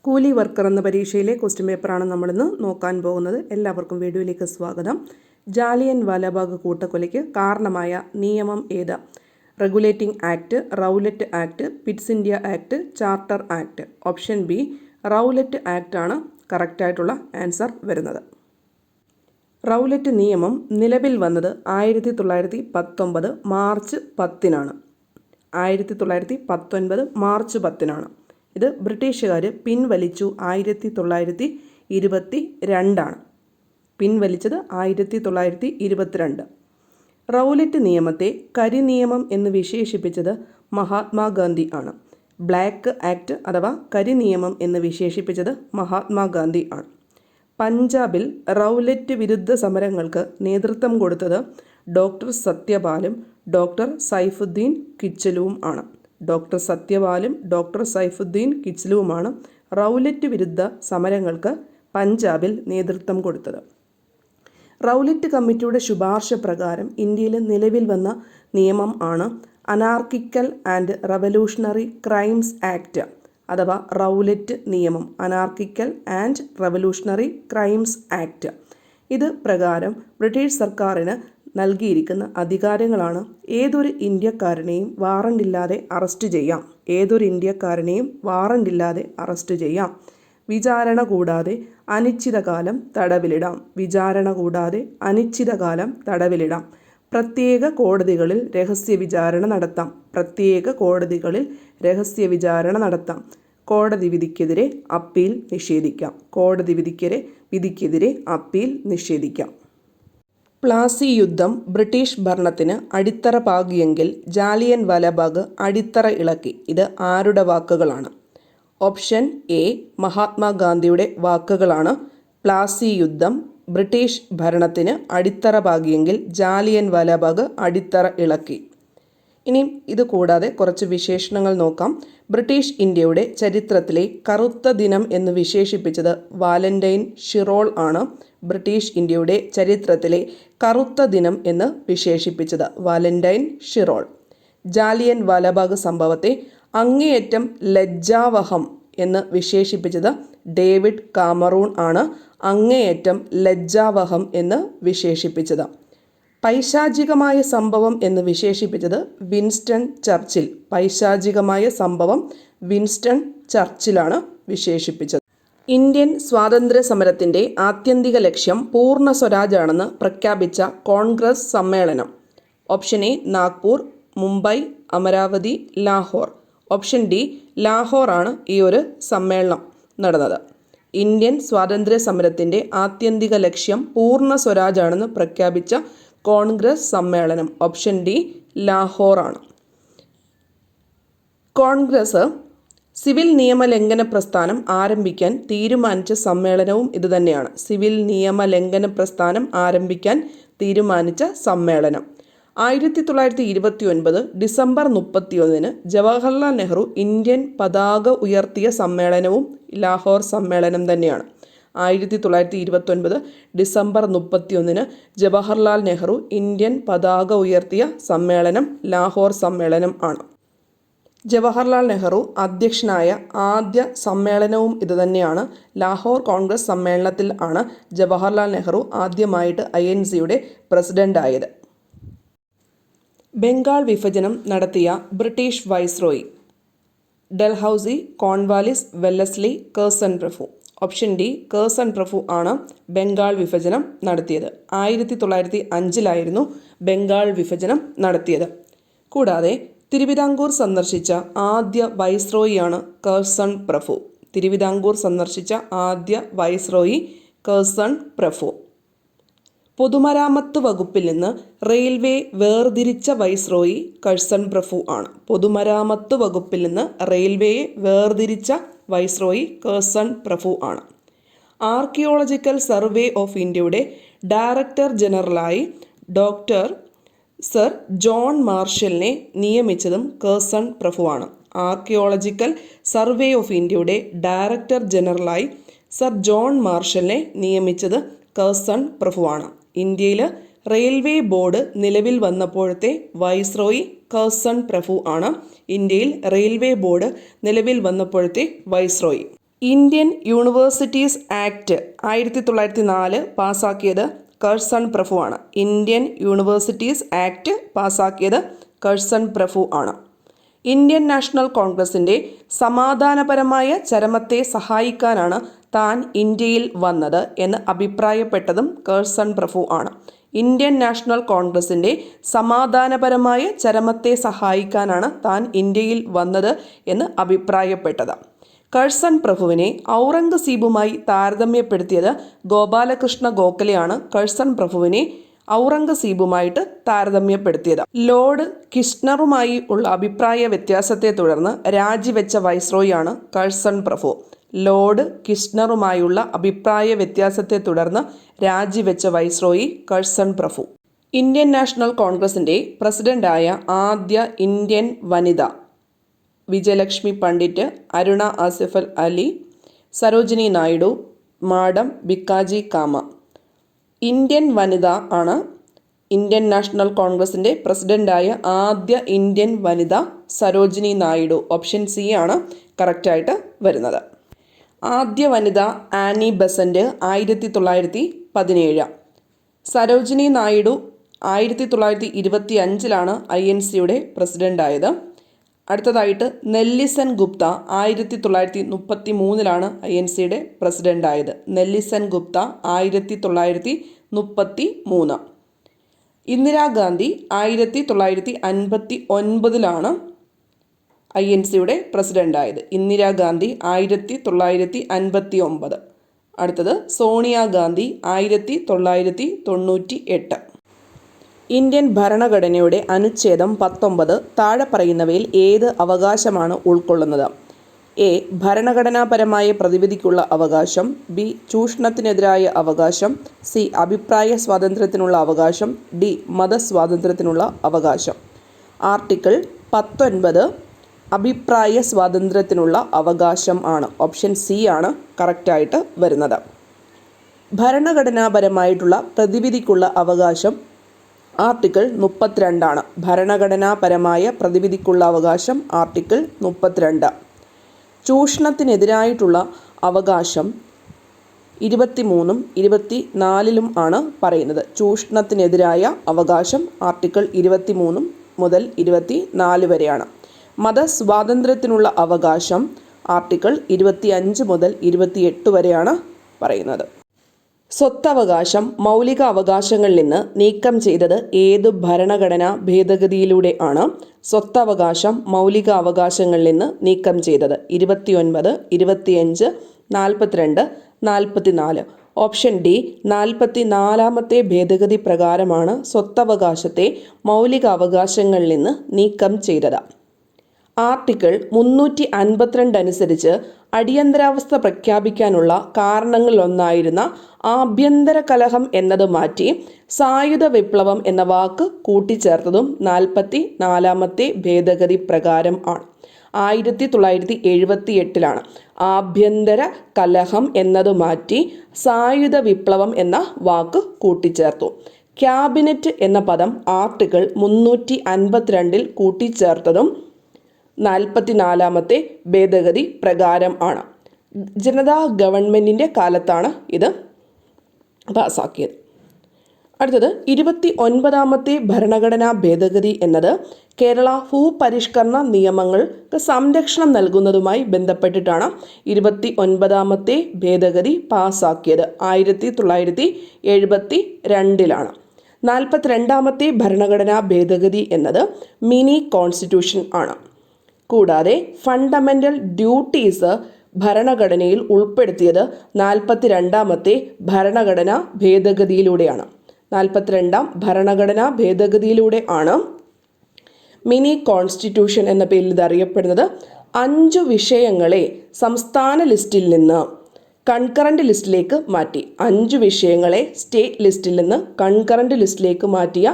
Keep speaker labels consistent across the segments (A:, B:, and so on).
A: കൂലി വർക്കർ എന്ന പരീക്ഷയിലെ ക്വസ്റ്റ്യൻ പേപ്പറാണ് നമ്മളിന്ന് നോക്കാൻ പോകുന്നത്. എല്ലാവർക്കും വീഡിയോയിലേക്ക് സ്വാഗതം. ജാലിയൻ വാലാബാഗ് കൂട്ടക്കൊലയ്ക്ക് കാരണമായ നിയമം ഏത്? Regulating act, Rowlatt act, Pitt's India act, charter act. Option B Rowlatt act ആണ് കറക്റ്റായിട്ടുള്ള ആൻസർ വരുന്നത്. റൗലറ്റ് നിയമം നിലവിൽ വന്നത് 1919 മാർച്ച് 10-നാണ്. 1919 മാർച്ച് 10-നാണ്. ഇത് ബ്രിട്ടീഷുകാർ പിൻവലിച്ചു 1922-ആണ്. പിൻവലിച്ചത് 1922. റൗലറ്റ് നിയമത്തെ കരിനിയമം എന്ന് വിശേഷിപ്പിച്ചത് മഹാത്മാഗാന്ധി ആണ്. ബ്ലാക്ക് ആക്ട് അഥവാ കരിനിയമം എന്ന് വിശേഷിപ്പിച്ചത് മഹാത്മാഗാന്ധി ആണ്. പഞ്ചാബിൽ റൗലറ്റ് വിരുദ്ധ സമരങ്ങൾക്ക് നേതൃത്വം കൊടുത്തത് ഡോക്ടർ സത്യപാലും ഡോക്ടർ സൈഫുദ്ദീൻ കിച്ചലുവും ആണ്. ഡോക്ടർ സത്യപാലും ഡോക്ടർ സൈഫുദ്ദീൻ കിച്ചലുവുമാണ് റൗലറ്റ് വിരുദ്ധ സമരങ്ങൾക്ക് പഞ്ചാബിൽ നേതൃത്വം കൊടുത്തത്. റൗലറ്റ് കമ്മിറ്റിയുടെ ശുപാർശ പ്രകാരം ഇന്ത്യയിൽ നിലവിൽ വന്ന നിയമം ആണ് അനാർക്കിക്കൽ ആൻഡ് റവല്യൂഷണറി ക്രൈംസ് ആക്ട് അഥവാ റൗലറ്റ് നിയമം. അനാർക്കിക്കൽ ആൻഡ് റവല്യൂഷണറി ക്രൈംസ് ആക്ട്. ഇത് പ്രകാരം ബ്രിട്ടീഷ് സർക്കാരിന് നൽകിയിരിക്കുന്ന അധികാരങ്ങളാണ് ഏതൊരു ഇന്ത്യക്കാരനെയും വാറണ്ടില്ലാതെ അറസ്റ്റ് ചെയ്യാം. ഏതൊരു ഇന്ത്യക്കാരനെയും വാറണ്ടില്ലാതെ അറസ്റ്റ് ചെയ്യാം. വിചാരണ കൂടാതെ അനിശ്ചിതകാലം തടവിലിടാം. വിചാരണ കൂടാതെ അനിശ്ചിതകാലം തടവിലിടാം. പ്രത്യേക കോടതികളിൽ രഹസ്യ വിചാരണ നടത്താം. പ്രത്യേക കോടതികളിൽ രഹസ്യ വിചാരണ നടത്താം. കോടതി വിധിക്കെതിരെ അപ്പീൽ നിഷേധിക്കാം. കോടതി വിധിക്കെതിരെ അപ്പീൽ നിഷേധിക്കാം. പ്ലാസി യുദ്ധം ബ്രിട്ടീഷ് ഭരണത്തിന് അടിത്തറ പാകിയെങ്കിൽ ജാലിയൻ വാലാബാഗ് അടിത്തറ ഇളക്കി. ഇത് ആരുടെ വാക്കുകളാണ്? ഓപ്ഷൻ എ മഹാത്മാഗാന്ധിയുടെ വാക്കുകളാണ്. പ്ലാസി യുദ്ധം ബ്രിട്ടീഷ് ഭരണത്തിന് അടിത്തറ പാകിയെങ്കിൽ ജാലിയൻ വാലാബാഗ് അടിത്തറ ഇളക്കി. ഇനിയും ഇത് കൂടാതെ കുറച്ച് വിശേഷണങ്ങൾ നോക്കാം. ബ്രിട്ടീഷ് ഇന്ത്യയുടെ ചരിത്രത്തിലെ കറുത്ത ദിനം എന്ന് വിശേഷിപ്പിച്ചത് വാലന്റൈൻ ഷിറോൾ ആണ്. ബ്രിട്ടീഷ് ഇന്ത്യയുടെ ചരിത്രത്തിലെ കറുത്ത ദിനം എന്ന് വിശേഷിപ്പിച്ചത് വാലന്റൈൻ ഷിറോൾ. ജാലിയൻ വാലാബാഗ് സംഭവത്തെ അങ്ങേയറ്റം ലജ്ജാവഹം എന്ന് വിശേഷിപ്പിച്ചത് ഡേവിഡ് കാമറൂൺ ആണ്. അങ്ങേയറ്റം ലജ്ജാവഹം എന്ന് വിശേഷിപ്പിച്ചത്. പൈശാചികമായ സംഭവം എന്ന് വിശേഷിപ്പിച്ചത് വിൻസ്റ്റൺ ചർച്ചിൽ. പൈശാചികമായ സംഭവം വിൻസ്റ്റൺ ചർച്ചിലാണ് വിശേഷിപ്പിച്ചത്. ഇന്ത്യൻ സ്വാതന്ത്ര്യ സമരത്തിൻ്റെ ആത്യന്തിക ലക്ഷ്യം പൂർണ്ണ സ്വരാജാണെന്ന് പ്രഖ്യാപിച്ച കോൺഗ്രസ് സമ്മേളനം. Option A Nagpur, Mumbai, Amravati, Lahore. Option D ലാഹോറാണ് ഈ ഒരു സമ്മേളനം നടന്നത്. ഇന്ത്യൻ സ്വാതന്ത്ര്യ സമരത്തിൻ്റെ ആത്യന്തിക ലക്ഷ്യം പൂർണ്ണ സ്വരാജാണെന്ന് പ്രഖ്യാപിച്ച കോൺഗ്രസ് സമ്മേളനം. ഓപ്ഷൻ ഡി ലാഹോറാണ്. കോൺഗ്രസ് സിവിൽ നിയമലംഘന പ്രസ്ഥാനം ആരംഭിക്കാൻ തീരുമാനിച്ച സമ്മേളനവും ഇതുതന്നെയാണ്. സിവിൽ നിയമലംഘന പ്രസ്ഥാനം ആരംഭിക്കാൻ തീരുമാനിച്ച സമ്മേളനം. 1929 ഡിസംബർ 31 ജവഹർലാൽ നെഹ്റു ഇന്ത്യൻ പതാക ഉയർത്തിയ സമ്മേളനവും ലാഹോർ സമ്മേളനം തന്നെയാണ്. 1929 ഡിസംബർ 31 ജവഹർലാൽ നെഹ്റു ഇന്ത്യൻ പതാക ഉയർത്തിയ സമ്മേളനം ലാഹോർ സമ്മേളനം ആണ്. ജവഹർലാൽ നെഹ്റു അധ്യക്ഷനായ ആദ്യ സമ്മേളനവും ഇതുതന്നെയാണ്. ലാഹോർ കോൺഗ്രസ് സമ്മേളനത്തിൽ ആണ് ജവഹർലാൽ നെഹ്റു ആദ്യമായിട്ട് INCയുടെ പ്രസിഡൻ്റായത്. ബംഗാൾ വിഭജനം നടത്തിയ British viceroy Dalhousie, Cornwallis, Wellesley, Curzon പ്രഭു. ഓപ്ഷൻ ഡി കേഴ്സൺ പ്രഭു ആണ് ബംഗാൾ വിഭജനം നടത്തിയത്. 1905 ബംഗാൾ വിഭജനം നടത്തിയത്. കൂടാതെ തിരുവിതാംകൂർ സന്ദർശിച്ച ആദ്യ വൈസ്രോയിയാണ് കേഴ്സൺ പ്രഭു. തിരുവിതാംകൂർ സന്ദർശിച്ച ആദ്യ വൈസ്രോയി കേഴ്സൺ പ്രഭു. പൊതുമരാമത്ത് വകുപ്പിൽ നിന്ന് റെയിൽവേ വേർതിരിച്ച വൈസ്രോയി കേഴ്സൺ പ്രഭു ആണ്. പൊതുമരാമത്ത് വകുപ്പിൽ നിന്ന് റെയിൽവേയെ വേർതിരിച്ച വൈസ്രോയി കേഴ്സൺ പ്രഭു ആണ്. ആർക്കിയോളജിക്കൽ സർവേ ഓഫ് ഇന്ത്യയുടെ ഡയറക്ടർ ജനറലായി ഡോക്ടർ സർ ജോൺ മാർഷലിനെ നിയമിച്ചതും കേഴ്സൺ പ്രഭുവാണ്. ആർക്കിയോളജിക്കൽ സർവേ ഓഫ് ഇന്ത്യയുടെ ഡയറക്ടർ ജനറലായി സർ ജോൺ മാർഷലിനെ നിയമിച്ചത് കേഴ്സൺ പ്രഭുവാണ്. ഇന്ത്യയിൽ റെയിൽവേ ബോർഡ് നിലവിൽ വന്നപ്പോഴത്തെ വൈസ്രോയി കേഴ്സൺ പ്രഭു ആണ്. ഇന്ത്യയിൽ റെയിൽവേ ബോർഡ് നിലവിൽ വന്നപ്പോഴത്തെ വൈസ്രോയി. ഇന്ത്യൻ യൂണിവേഴ്സിറ്റീസ് ആക്ട് 1904 പാസ്സാക്കിയത് കഴ്സൺ പ്രഭു ആണ്. ഇന്ത്യൻ യൂണിവേഴ്സിറ്റീസ് ആക്ട് പാസ്സാക്കിയത് കഴ്സൺ പ്രഭു ആണ്. ഇന്ത്യൻ നാഷണൽ കോൺഗ്രസിൻ്റെ സമാധാനപരമായ ചരമത്തെ സഹായിക്കാനാണ് താൻ ഇന്ത്യയിൽ വന്നത് എന്ന് അഭിപ്രായപ്പെട്ടതും കഴ്സൺ പ്രഭു ആണ്. ഇന്ത്യൻ നാഷണൽ കോൺഗ്രസിൻ്റെ സമാധാനപരമായ ചരമത്തെ സഹായിക്കാനാണ് താൻ ഇന്ത്യയിൽ വന്നത് എന്ന് അഭിപ്രായപ്പെട്ടത്. കഴ്സൺ പ്രഭുവിനെ ഔറംഗസീബുമായി താരതമ്യപ്പെടുത്തിയത് ഗോപാലകൃഷ്ണ ഗോഖലെയാണ് കഴ്സൺ പ്രഭുവിനെ ഔറംഗസീബുമായിട്ട് താരതമ്യപ്പെടുത്തിയത്. ലോർഡ് കിഷ്ണറുമായി ഉള്ള അഭിപ്രായ വ്യത്യാസത്തെ തുടർന്ന് രാജിവെച്ച വൈസ്രോയിയാണ് കഴ്സൺ പ്രഭു. ലോർഡ് കിഷ്ണറുമായുള്ള അഭിപ്രായ വ്യത്യാസത്തെ തുടർന്ന് രാജിവെച്ച വൈസ്രോയി കഴ്സൺ പ്രഭു. ഇന്ത്യൻ നാഷണൽ കോൺഗ്രസിൻ്റെ പ്രസിഡന്റായ ആദ്യ ഇന്ത്യൻ വനിത വിജയലക്ഷ്മി പണ്ഡിറ്റ്, അരുണ ആസിഫ് അലി, സരോജിനി നായിഡു, മാഡം ഭിക്കാജി കാമ. ഇന്ത്യൻ വനിത ആണ് ഇന്ത്യൻ നാഷണൽ കോൺഗ്രസിൻ്റെ പ്രസിഡന്റായ ആദ്യ ഇന്ത്യൻ വനിത സരോജിനി നായിഡു. ഓപ്ഷൻ സി ആണ് കറക്റ്റായിട്ട് വരുന്നത്. ആദ്യ വനിത ആനി ബസന്റ് 1917. സരോജിനി നായിഡു 1925 INCയുടെ പ്രസിഡന്റായത്. അടുത്തതായിട്ട് നെല്ലിസൺ ഗുപ്ത 1933 INCയുടെ പ്രസിഡന്റായത്. നെല്ലിസൺ ഗുപ്ത 1933. ഇന്ദിരാഗാന്ധി 1959 INCയുടെ പ്രസിഡന്റായത്. ഇന്ദിരാഗാന്ധി 1959. അടുത്തത് സോണിയാഗാന്ധി 1998. ഇന്ത്യൻ ഭരണഘടനയുടെ അനുച്ഛേദം 19 താഴെ പറയുന്നവയിൽ ഏത് അവകാശമാണ് ഉൾക്കൊള്ളുന്നത്? എ. ഭരണഘടനാപരമായ പ്രതിവിധിക്കുള്ള അവകാശം. ബി. ചൂഷണത്തിനെതിരായ അവകാശം. സി. അഭിപ്രായ സ്വാതന്ത്ര്യത്തിനുള്ള അവകാശം. ഡി. മതസ്വാതന്ത്ര്യത്തിനുള്ള അവകാശം. ആർട്ടിക്കിൾ 19 അഭിപ്രായ സ്വാതന്ത്ര്യത്തിനുള്ള അവകാശം ആണ്. ഓപ്ഷൻ സി ആണ് കറക്റ്റായിട്ട് വരുന്നത്. ഭരണഘടനാപരമായിട്ടുള്ള പ്രതിവിധിക്കുള്ള അവകാശം ആർട്ടിക്കിൾ 32 ഭരണഘടനാപരമായ പ്രതിവിധിക്കുള്ള അവകാശം ആർട്ടിക്കിൾ 32. ചൂഷണത്തിനെതിരായിട്ടുള്ള അവകാശം 23 24 ആണ് പറയുന്നത്. ചൂഷണത്തിനെതിരായ അവകാശം ആർട്ടിക്കിൾ 23 മുതൽ 24 വരെയാണ്. മതസ്വാതന്ത്ര്യത്തിനുള്ള അവകാശം ആർട്ടിക്കിൾ 25 മുതൽ 28 വരെയാണ് പറയുന്നത്. സ്വത്തവകാശം മൗലിക അവകാശങ്ങളിൽ നിന്ന് നീക്കം ചെയ്തത് ഏത് ഭരണഘടനാ ഭേദഗതിയിലൂടെ ആണ്? സ്വത്തവകാശം മൗലിക അവകാശങ്ങളിൽ നിന്ന് നീക്കം ചെയ്തത് 29, 25, 42, 44. ഓപ്ഷൻ ഡി 44ാമത്തെ ഭേദഗതി പ്രകാരമാണ് സ്വത്തവകാശത്തെ മൗലിക അവകാശങ്ങളിൽ നിന്ന് നീക്കം ചെയ്തത്. ആർട്ടിക്കിൾ 352 അനുസരിച്ച് അടിയന്തരാവസ്ഥ പ്രഖ്യാപിക്കാനുള്ള കാരണങ്ങളിലൊന്നായിരുന്ന ആഭ്യന്തര കലഹം എന്നത് മാറ്റി സായുധ വിപ്ലവം എന്ന വാക്ക് കൂട്ടിച്ചേർത്തതും 44ാമത്തെ ഭേദഗതി പ്രകാരം ആണ്. 1978 ആഭ്യന്തര കലഹം എന്നത് മാറ്റി സായുധ വിപ്ലവം എന്ന വാക്ക് കൂട്ടിച്ചേർത്തു. ക്യാബിനറ്റ് എന്ന പദം ആർട്ടിക്കിൾ 352 കൂട്ടിച്ചേർത്തതും 44ാമത്തെ ഭേദഗതി പ്രകാരം ആണ്. ജനതാ ഗവൺമെൻറ്റിൻ്റെ കാലത്താണ് ഇത് പാസ്സാക്കിയത്. അടുത്തത് 29ാമത്തെ ഭരണഘടനാ ഭേദഗതി എന്നത് കേരള ഭൂപരിഷ്കരണ നിയമങ്ങൾക്ക് സംരക്ഷണം നൽകുന്നതുമായി ബന്ധപ്പെട്ടിട്ടാണ് 29ാമത്തെ ഭേദഗതി പാസ്സാക്കിയത്. 1972 42ാമത്തെ ഭരണഘടനാ ഭേദഗതി എന്നത് മിനി കോൺസ്റ്റിറ്റ്യൂഷൻ ആണ്. കൂടാതെ ഫണ്ടമെൻ്റൽ ഡ്യൂട്ടീസ് ഭരണഘടനയിൽ ഉൾപ്പെടുത്തിയത് 42ാമത്തെ ഭരണഘടനാ ഭേദഗതിയിലൂടെയാണ്. 42ാം ഭരണഘടനാ ഭേദഗതിയിലൂടെ ആണ് മിനി കോൺസ്റ്റിറ്റ്യൂഷൻ എന്ന പേരിൽ ഇത് അറിയപ്പെടുന്നത്. 5 വിഷയങ്ങളെ സംസ്ഥാന ലിസ്റ്റിൽ നിന്ന് കൺകറൻറ്റ് ലിസ്റ്റിലേക്ക് മാറ്റി. 5 വിഷയങ്ങളെ സ്റ്റേറ്റ് ലിസ്റ്റിൽ നിന്ന് കൺകറൻറ്റ് ലിസ്റ്റിലേക്ക് മാറ്റിയ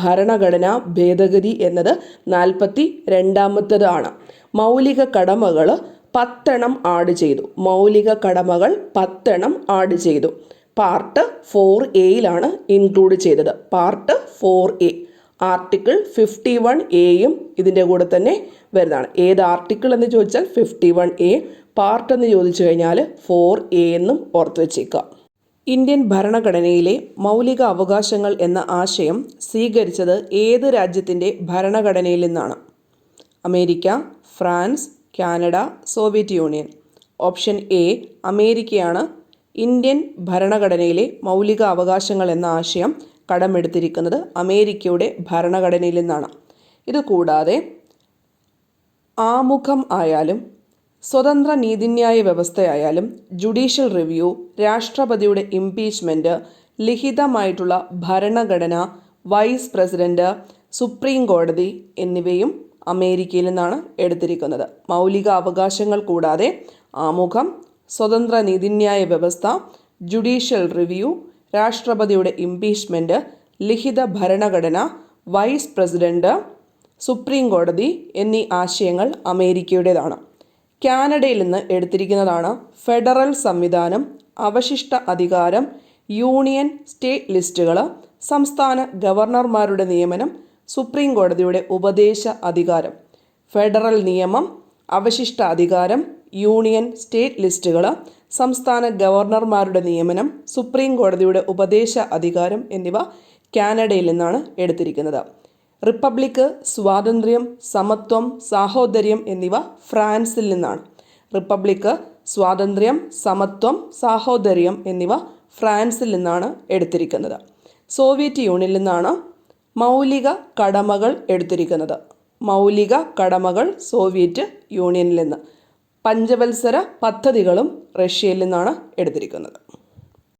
A: ഭരണഘടനാ ഭേദഗതി എന്നത് 42ാമത്തേതാണ്. മൗലിക കടമകൾ 10 ആഡ് ചെയ്തു. മൗലിക കടമകൾ 10 ആഡ് ചെയ്തു. പാർട്ട് 4A ഇൻക്ലൂഡ് ചെയ്തത്. പാർട്ട് 4A ആർട്ടിക്കിൾ 51A ഇതിൻ്റെ കൂടെ തന്നെ വരുന്നതാണ്. ഏത് ആർട്ടിക്കിൾ എന്ന് ചോദിച്ചാൽ 51A. പാർട്ട് എന്ന് ചോദിച്ചു കഴിഞ്ഞാൽ 4A എന്നും ഓർത്ത് വെച്ചേക്കുക. ഇന്ത്യൻ ഭരണഘടനയിലെ മൗലിക അവകാശങ്ങൾ എന്ന ആശയം സ്വീകരിച്ചത് ഏത് രാജ്യത്തിൻ്റെ ഭരണഘടനയിൽ നിന്നാണ്? America, France, Canada, Soviet union. Option A അമേരിക്കയാണ് ഇന്ത്യൻ ഭരണഘടനയിലെ മൗലിക അവകാശങ്ങൾ എന്ന ആശയം കടമെടുത്തിരിക്കുന്നത് അമേരിക്കയുടെ ഭരണഘടനയിൽ നിന്നാണ്. ഇതുകൂടാതെ ആമുഖം ആയാലും സ്വതന്ത്ര നീതിന്യായ വ്യവസ്ഥയായാലും ജുഡീഷ്യൽ റിവ്യൂ, രാഷ്ട്രപതിയുടെ ഇംപീച്ച്മെൻറ്റ്, ലിഖിതമായിട്ടുള്ള ഭരണഘടന, വൈസ് പ്രസിഡന്റ്, സുപ്രീം കോടതി എന്നിവയും അമേരിക്കയിൽ നിന്നാണ് എടുത്തിരിക്കുന്നത്. മൗലിക അവകാശങ്ങൾ കൂടാതെ ആമുഖം, സ്വതന്ത്ര നീതിന്യായ വ്യവസ്ഥ, ജുഡീഷ്യൽ റിവ്യൂ, രാഷ്ട്രപതിയുടെ ഇംപീച്ച്മെൻറ്റ്, ലിഖിത ഭരണഘടന, വൈസ് പ്രസിഡന്റ്, സുപ്രീം കോടതി എന്നീ ആശയങ്ങൾ അമേരിക്കയുടേതാണ്. കാനഡയിൽ നിന്ന് എടുത്തിരിക്കുന്നതാണ് ഫെഡറൽ സംവിധാനം, അവശിഷ്ട അധികാരം, യൂണിയൻ സ്റ്റേറ്റ് ലിസ്റ്റുകൾ, സംസ്ഥാന ഗവർണർമാരുടെ നിയമനം, സുപ്രീം കോടതിയുടെ ഉപദേശ അധികാരം. ഫെഡറൽ നിയമം, അവശിഷ്ട അധികാരം, യൂണിയൻ സ്റ്റേറ്റ് ലിസ്റ്റുകൾ, സംസ്ഥാന ഗവർണർമാരുടെ നിയമനം, സുപ്രീം കോടതിയുടെ ഉപദേശ അധികാരം എന്നിവ കാനഡയിൽ നിന്നാണ് എടുത്തിരിക്കുന്നത്. റിപ്പബ്ലിക്ക്, സ്വാതന്ത്ര്യം, സമത്വം, സാഹോദര്യം എന്നിവ ഫ്രാൻസിൽ നിന്നാണ്. റിപ്പബ്ലിക്ക്, സ്വാതന്ത്ര്യം, സമത്വം, സാഹോദര്യം എന്നിവ ഫ്രാൻസിൽ നിന്നാണ് എടുത്തിരിക്കുന്നത്. സോവിയറ്റ് യൂണിയനിൽ നിന്നാണ് മൗലിക കടമകൾ എടുത്തിരിക്കുന്നത്. മൗലിക കടമകൾ സോവിയറ്റ് യൂണിയനിൽ നിന്ന്. പഞ്ചവത്സര പദ്ധതികളും റഷ്യയിൽ നിന്നാണ് എടുത്തിരിക്കുന്നത്.